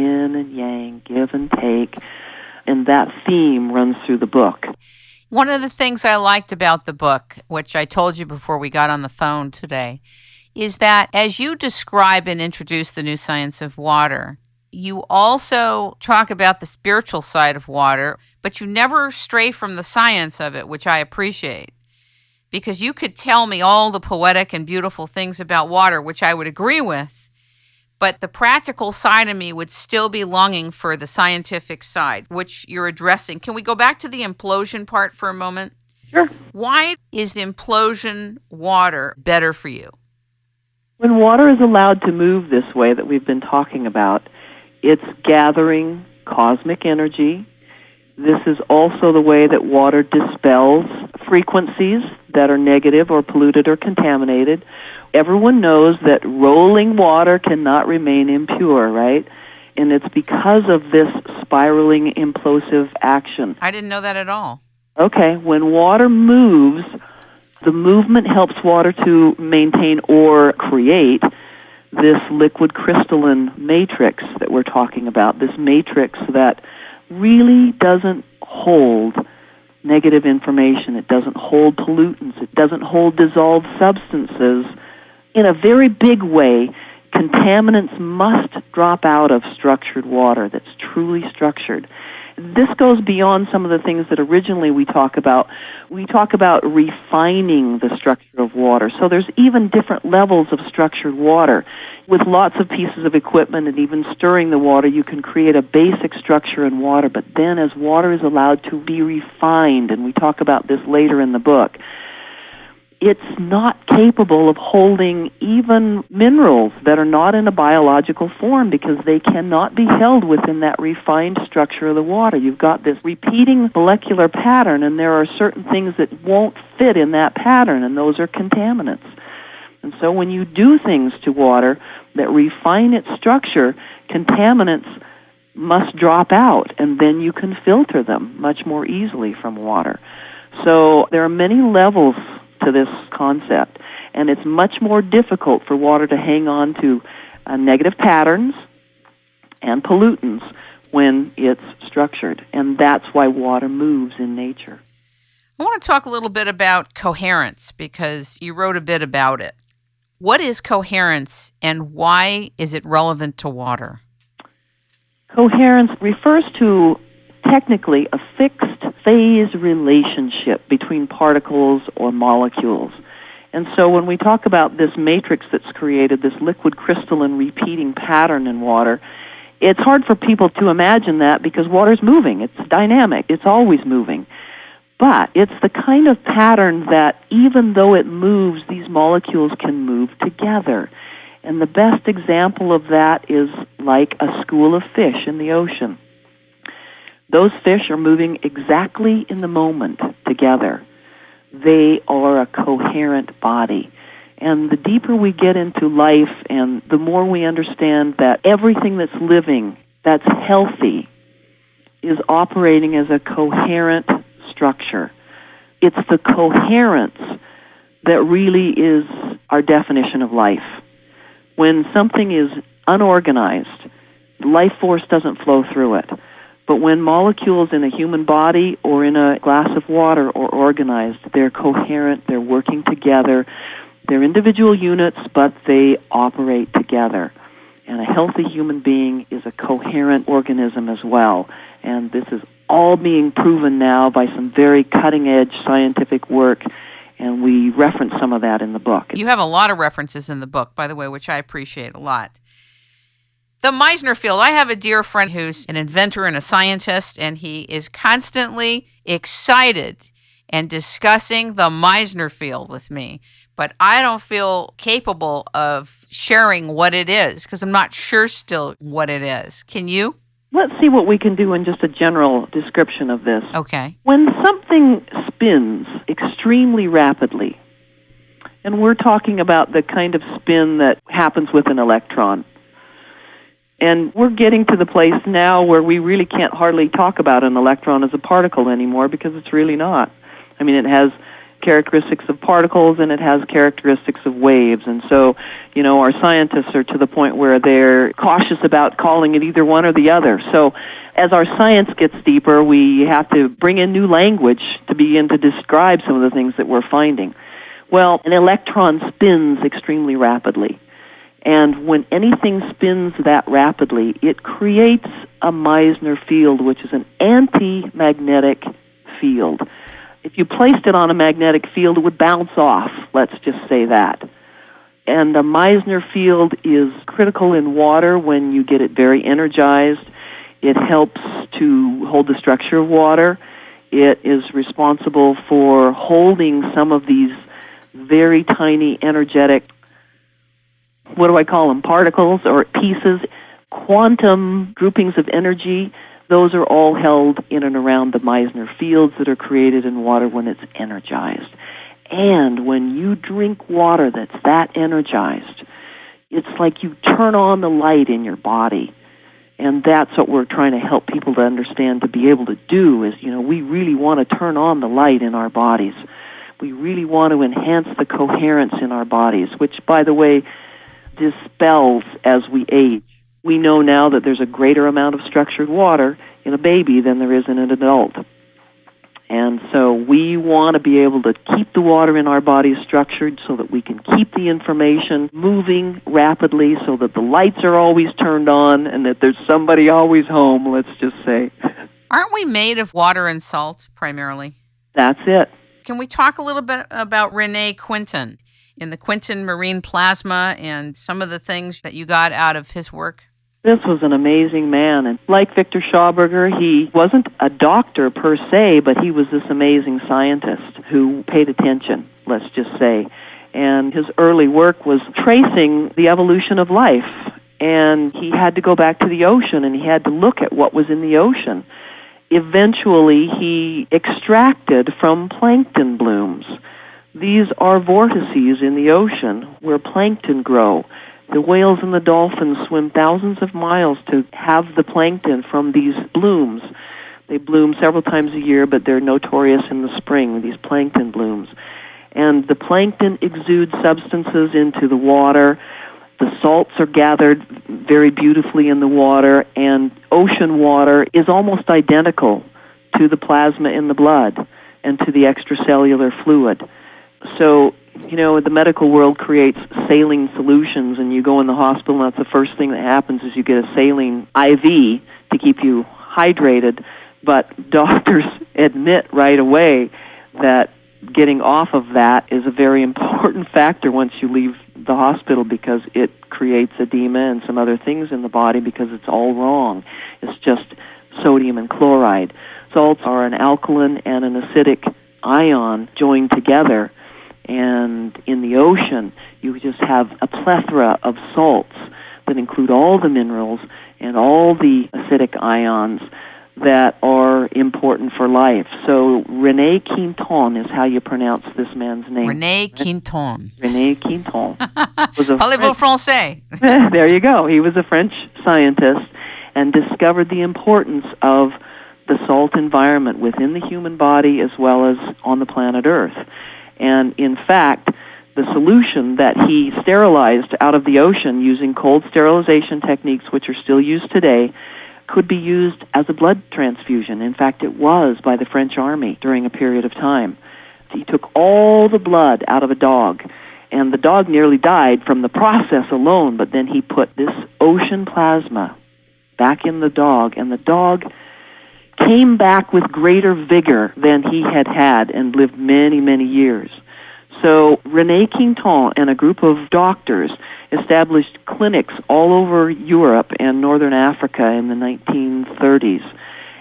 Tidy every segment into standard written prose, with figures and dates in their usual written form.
yin and yang, give and take, and that theme runs through the book. One of the things I liked about the book, which I told you before we got on the phone today, is that as you describe and introduce the new science of water, you also talk about the spiritual side of water, but you never stray from the science of it, which I appreciate. Because you could tell me all the poetic and beautiful things about water, which I would agree with, but the practical side of me would still be longing for the scientific side, which you're addressing. Can we go back to the implosion part for a moment? Sure. Why is the implosion water better for you? When water is allowed to move this way that we've been talking about, it's gathering cosmic energy. This is also the way that water dispels frequencies that are negative or polluted or contaminated. Everyone knows that rolling water cannot remain impure, right? And it's because of this spiraling implosive action. I didn't know that at all. Okay, when water moves, the movement helps water to maintain or create this liquid crystalline matrix that we're talking about, this matrix that really doesn't hold negative information. It doesn't hold pollutants. It doesn't hold dissolved substances. In a very big way, contaminants must drop out of structured water that's truly structured. This goes beyond some of the things that originally we talk about. We talk about refining the structure of water. So there's even different levels of structured water. With lots of pieces of equipment and even stirring the water, you can create a basic structure in water. But then as water is allowed to be refined, and we talk about this later in the book, it's not capable of holding even minerals that are not in a biological form because they cannot be held within that refined structure of the water. You've got this repeating molecular pattern, and there are certain things that won't fit in that pattern, and those are contaminants. And so when you do things to water that refine its structure, contaminants must drop out, and then you can filter them much more easily from water. So there are many levels to this concept, and it's much more difficult for water to hang on to negative patterns and pollutants when it's structured, and that's why water moves in nature. I want to talk a little bit about coherence because you wrote a bit about it. What is coherence, and why is it relevant to water? Coherence refers to technically a fixed phase relationship between particles or molecules. And so when we talk about this matrix that's created, this liquid crystalline repeating pattern in water, it's hard for people to imagine that because water's moving. It's dynamic. It's always moving. But it's the kind of pattern that even though it moves, these molecules can move together. And the best example of that is like a school of fish in the ocean. Those fish are moving exactly in the moment together. They are a coherent body. And the deeper we get into life and the more we understand that everything that's living, that's healthy, is operating as a coherent structure. It's the coherence that really is our definition of life. When something is unorganized, life force doesn't flow through it. But when molecules in a human body or in a glass of water are organized, they're coherent, they're working together, they're individual units, but they operate together. And a healthy human being is a coherent organism as well. And this is all being proven now by some very cutting-edge scientific work, and we reference some of that in the book. You have a lot of references in the book, by the way, which I appreciate a lot. The Meisner field. I have a dear friend who's an inventor and a scientist, and he is constantly excited and discussing the Meisner field with me. But I don't feel capable of sharing what it is because I'm not sure still what it is. Can you? Let's see what we can do in just a general description of this. Okay. When something spins extremely rapidly, and we're talking about the kind of spin that happens with an electron, and we're getting to the place now where we really can't hardly talk about an electron as a particle anymore because it's really not. I mean, it has characteristics of particles and it has characteristics of waves. And so, our scientists are to the point where they're cautious about calling it either one or the other. So as our science gets deeper, we have to bring in new language to begin to describe some of the things that we're finding. Well, an electron spins extremely rapidly. And when anything spins that rapidly, it creates a Meisner field, which is an anti-magnetic field. If you placed it on a magnetic field, it would bounce off, let's just say that. And the Meisner field is critical in water when you get it very energized. It helps to hold the structure of water. It is responsible for holding some of these very tiny energetic, what do I call them, particles or pieces, quantum groupings of energy. Those are all held in and around the Meisner fields that are created in water when it's energized. And when you drink water that's that energized, it's like you turn on the light in your body. And that's what we're trying to help people to understand, to be able to do is, we really want to turn on the light in our bodies. We really want to enhance the coherence in our bodies, which, by the way, dispels as we age. We know now that there's a greater amount of structured water in a baby than there is in an adult. And so we want to be able to keep the water in our bodies structured so that we can keep the information moving rapidly, so that the lights are always turned on and that there's somebody always home, let's just say. Aren't we made of water and salt primarily? That's it. Can we talk a little bit about Rene Quinton in the Quinton marine plasma and some of the things that you got out of his work? This was an amazing man, and like Victor Schauberger, he wasn't a doctor per se, but he was this amazing scientist who paid attention, let's just say. And his early work was tracing the evolution of life, and he had to go back to the ocean, and he had to look at what was in the ocean. Eventually, he extracted from plankton blooms. These are vortices in the ocean where plankton grow. The whales and the dolphins swim thousands of miles to have the plankton from these blooms. They bloom several times a year, but they're notorious in the spring, these plankton blooms. And the plankton exudes substances into the water. The salts are gathered very beautifully in the water, and ocean water is almost identical to the plasma in the blood and to the extracellular fluid. So, the medical world creates saline solutions, and you go in the hospital, and that's the first thing that happens is you get a saline IV to keep you hydrated. But doctors admit right away that getting off of that is a very important factor once you leave the hospital, because it creates edema and some other things in the body because it's all wrong. It's just sodium and chloride. Salts are an alkaline and an acidic ion joined together. And in the ocean, you just have a plethora of salts that include all the minerals and all the acidic ions that are important for life. So Rene Quinton is how you pronounce this man's name. Rene Quinton. Rene Quinton. Parlez-vous français? There you go. He was a French scientist and discovered the importance of the salt environment within the human body as well as on the planet Earth. And in fact, the solution that he sterilized out of the ocean using cold sterilization techniques, which are still used today, could be used as a blood transfusion. In fact, it was by the French army during a period of time. He took all the blood out of a dog, and the dog nearly died from the process alone, but then he put this ocean plasma back in the dog, and the dog came back with greater vigor than he had had and lived many, many years. So Rene Quinton and a group of doctors established clinics all over Europe and northern Africa in the 1930s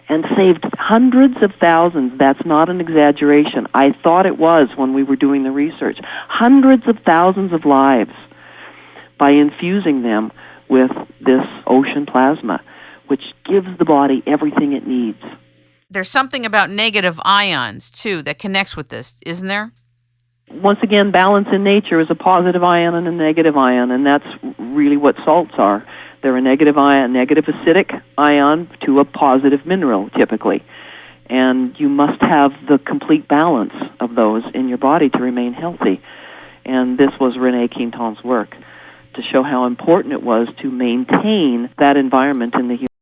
and saved hundreds of thousands. That's not an exaggeration. I thought it was when we were doing the research. Hundreds of thousands of lives by infusing them with this ocean plasma, which gives the body everything it needs. There's something about negative ions, too, that connects with this, isn't there? Once again, balance in nature is a positive ion and a negative ion, and that's really what salts are. They're a negative ion, negative acidic ion to a positive mineral, typically. and you must have the complete balance of those in your body to remain healthy. And this was Rene Quinton's work, to show how important it was to maintain that environment in the human